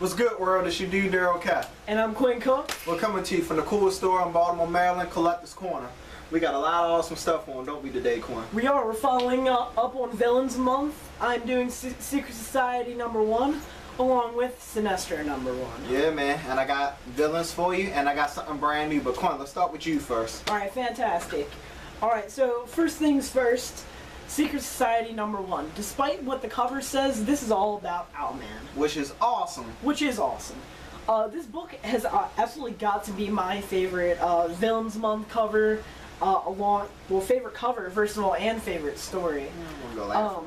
What's good, world? It's your dude, Darryl K. And I'm Quinn Cook. We're coming to you from the coolest store in Baltimore, Maryland, Collector's Corner. We got a lot of awesome stuff on, don't we, today, Quinn? We're following up on Villains Month. I'm doing Secret Society #1, along with Sinestro #1. Yeah, man. And I got villains for you, and I got something brand new. But Quinn, let's start with you first. Alright, fantastic. Alright, so first things first, Secret Society #1. Despite what the cover says, this is all about Owlman. Which is awesome. Which is awesome. This book has absolutely got to be my favorite Villains Month cover. Favorite cover, first of all, and favorite story. I'm gonna go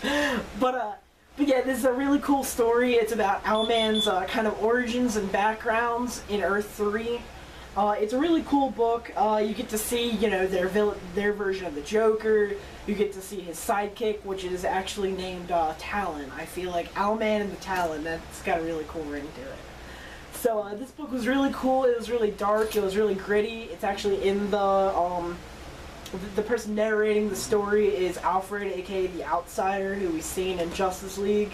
last But yeah, this is a really cool story. It's about Owlman's kind of origins and backgrounds in Earth 3. It's a really cool book. You get to see, you know, their version of the Joker. You get to see his sidekick, which is actually named Talon. I feel like Owlman and the Talon, that's got a really cool ring to it. So this book was really cool. It was really dark. It was really gritty. It's actually in the person narrating the story is Alfred, aka the Outsider, who we've seen in Justice League.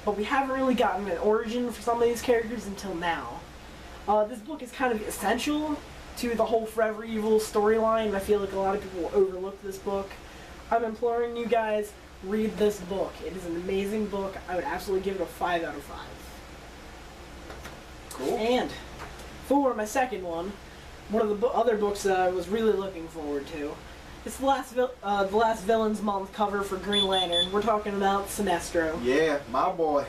But we haven't really gotten an origin for some of these characters until now. This book is kind of essential to the whole Forever Evil storyline. I feel like a lot of people overlook this book. I'm imploring you guys, read this book. It is an amazing book. I would absolutely give it a 5 out of 5. Cool. And for my second one of the other books that I was really looking forward to, it's the last Villains Month cover for Green Lantern. We're talking about Sinestro. Yeah, my boy.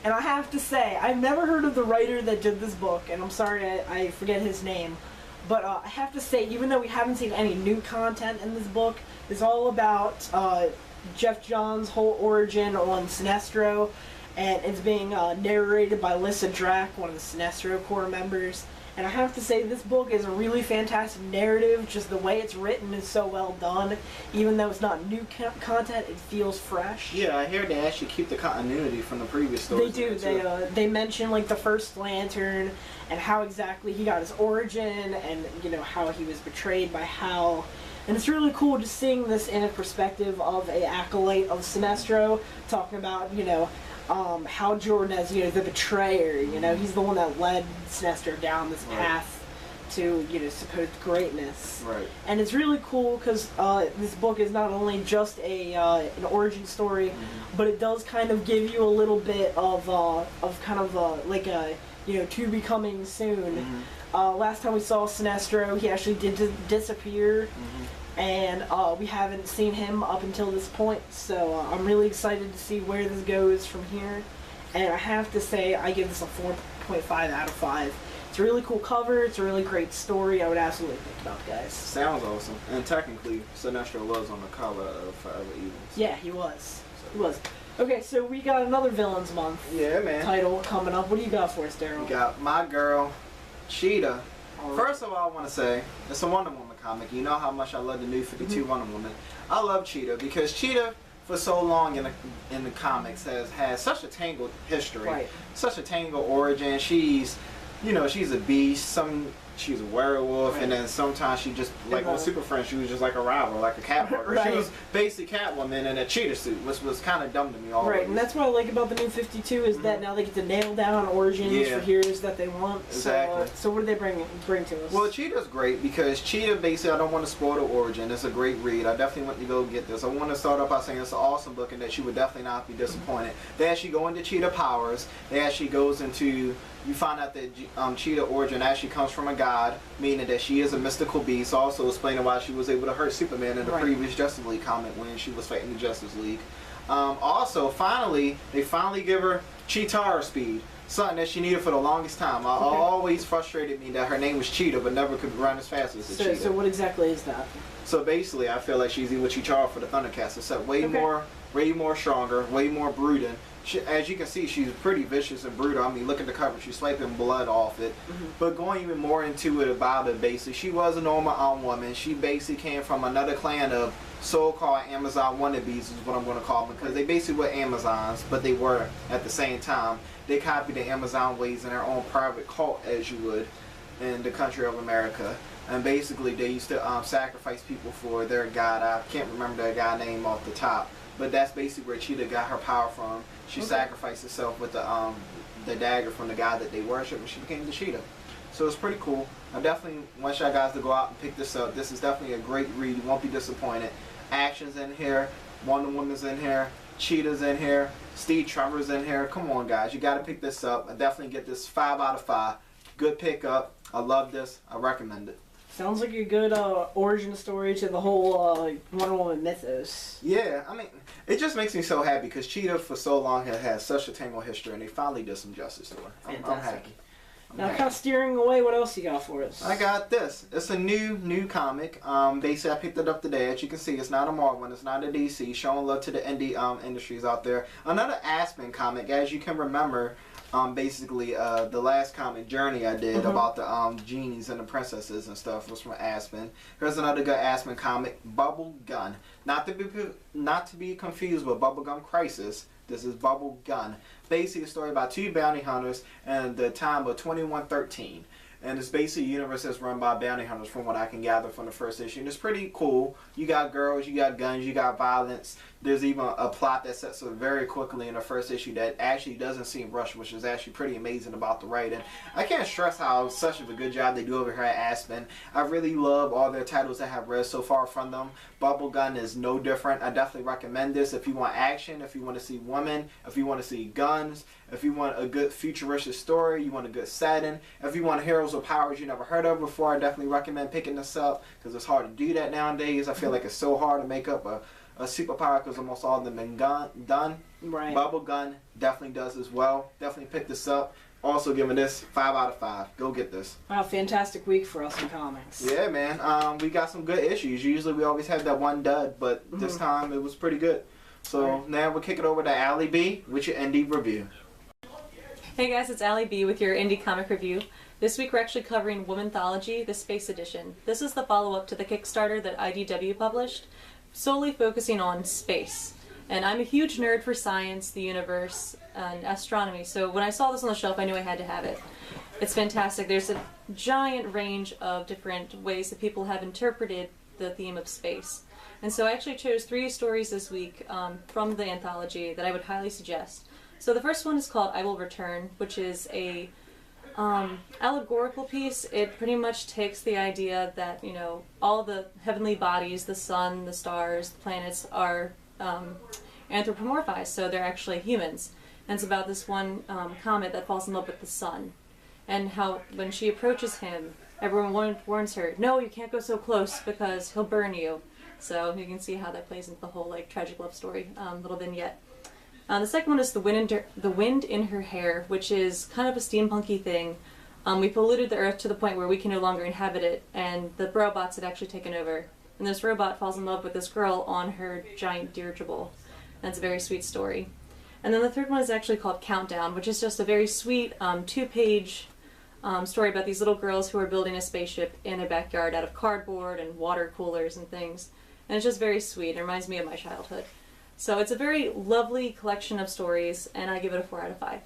And I have to say, I've never heard of the writer that did this book, and I'm sorry I forget his name. But I have to say, even though we haven't seen any new content in this book, it's all about Jeff Johns' whole origin on Sinestro, and it's being narrated by Lissa Drack, one of the Sinestro Corps members. And I have to say, this book is a really fantastic narrative. Just the way it's written is so well done. Even though it's not new content, it feels fresh. Yeah, I hear they actually keep the continuity from the previous stories. They do. They mention like the first Lantern and how exactly he got his origin, and you know how he was betrayed by Hal. And it's really cool just seeing this in a perspective of an acolyte of Sinestro, talking about, you know, Hal Jordan as, you know, the betrayer. You know, he's the one that led Sinestro down this path to, you know, supposed greatness. Right. And it's really cool because this book is not only just an origin story, but it does kind of give you a little bit of like a, you know, to be coming soon. Last time we saw Sinestro, he actually did disappear. And we haven't seen him up until this point, so I'm really excited to see where this goes from here. And I have to say, I give this a 4.5 out of 5. It's a really cool cover, it's a really great story. I would absolutely pick it up, guys. Sounds awesome. And technically, Sinestro was on the cover of Forever Evil. Yeah, he was. He was. Okay, so we got another Villains Month title coming up. What do you got for us, Darryl? We got my girl, Cheetah. First of all, I want to say, it's a Wonder Woman comic. You know how much I love the new 52 Wonder Woman. I love Cheetah because Cheetah, for so long in the comics, has had such a tangled history, such a tangled origin. She's, you know, she's a beast. She's a werewolf, and then sometimes she just, like on Super Friends, she was just like a rival, like a Catwoman. She was basically Catwoman in a cheetah suit, which was kind of dumb to me always. Right, and that's what I like about the new 52 is that now they get to nail down origins for heroes that they want. Exactly. So what do they bring to us? Well, Cheetah's great because Cheetah, basically, I don't want to spoil the origin. It's a great read. I definitely want you to go get this. I want to start off by saying it's an awesome book and that you would definitely not be disappointed. They actually go into Cheetah powers. They actually goes into... You find out that Cheetah origin actually comes from a god, meaning that she is a mystical beast, also explaining why she was able to hurt Superman in the previous Justice League comic when she was fighting the Justice League. Also, they finally give her Cheetah speed, something that she needed for the longest time. Always frustrated me that her name was Cheetah, but never could run as fast as the Cheetah. So what exactly is that? So basically, I feel like she's equal to Cheetah for the Thundercats, except way more stronger, way more brooding. As you can see, she's pretty vicious and brutal. I mean, look at the cover. She's swiping blood off it. But going even more into it about it, basically, she was a normal woman. She basically came from another clan of so-called Amazon wannabes, is what I'm going to call them, because they basically were Amazons, but they were at the same time. They copied the Amazon ways in their own private cult, as you would, in the country of America. And basically, they used to sacrifice people for their god. I can't remember their guy name off the top. but that's basically where Cheetah got her power from. She sacrificed herself with the dagger from the guy that they worship, and she became the Cheetah. So it's pretty cool. I definitely want you guys to go out and pick this up. This is definitely a great read. You won't be disappointed. Action's in here. Wonder Woman's in here. Cheetah's in here. Steve Trevor's in here. Come on, guys. You got to pick this up. I definitely get this 5 out of 5. Good pickup. I love this. I recommend it. Sounds like a good origin story to the whole Wonder Woman mythos. Yeah, I mean, it just makes me so happy because Cheetah for so long has had such a tangled history, and they finally did some justice to her. I'm happy. Now, kind of steering away, what else you got for us? I got this. It's a new comic. Basically, I picked it up today. As you can see, it's not a Marvel one. It's not a DC. Showing love to the indie industries out there. Another Aspen comic. As you can remember, basically, the last comic, Journey, I did about the genies and the princesses and stuff was from Aspen. Here's another good Aspen comic, Bubble Gun. Not to be confused with Bubblegum Crisis. This is Bubble Gun. Basically a story about 2 bounty hunters and the time of 2113. And it's basically a universe that's run by bounty hunters from what I can gather from the first issue. And it's pretty cool. You got girls, you got guns, you got violence. There's even a plot that sets up very quickly in the first issue that actually doesn't seem rushed, which is actually pretty amazing about the writing. I can't stress how such of a good job they do over here at Aspen. I really love all their titles I have read so far from them. Bubblegum is no different. I definitely recommend this if you want action, if you want to see women, if you want to see guns, if you want a good futuristic story, you want a good setting, if you want heroes with powers you never heard of before, I definitely recommend picking this up because it's hard to do that nowadays. I feel like it's so hard to make up a superpower because almost all of them been done. Right. Bubblegum definitely does as well. Definitely pick this up. Also giving this 5 out of 5. Go get this. Wow, fantastic week for us in comics. Yeah, man. We got some good issues. Usually we always have that one dud, but this time it was pretty good. So now we'll kick it over to Allie B with your indie review. Hey guys, it's Allie B with your indie comic review. This week we're actually covering Womanthology, the Space Edition. This is the follow-up to the Kickstarter that IDW published, solely focusing on space. And I'm a huge nerd for science, the universe, and astronomy, so when I saw this on the shelf I knew I had to have it. It's fantastic. There's a giant range of different ways that people have interpreted the theme of space. And so I actually chose 3 stories this week from the anthology that I would highly suggest. So the first one is called I Will Return, which is a allegorical piece. It pretty much takes the idea that, you know, all the heavenly bodies, the sun, the stars, the planets are anthropomorphized, so they're actually humans. And it's about this one comet that falls in love with the sun, and how when she approaches him, everyone warns her, no, you can't go so close because he'll burn you. So you can see how that plays into the whole like tragic love story little vignette. The second one is the wind in her hair, which is kind of a steampunky thing. We polluted the Earth to the point where we can no longer inhabit it, and the robots had actually taken over. And this robot falls in love with this girl on her giant dirigible. And it's a very sweet story. And then the third one is actually called Countdown, which is just a very sweet 2-page story about these little girls who are building a spaceship in their backyard out of cardboard and water coolers and things. And it's just very sweet. It reminds me of my childhood. So it's a very lovely collection of stories, and I give it a 4 out of 5.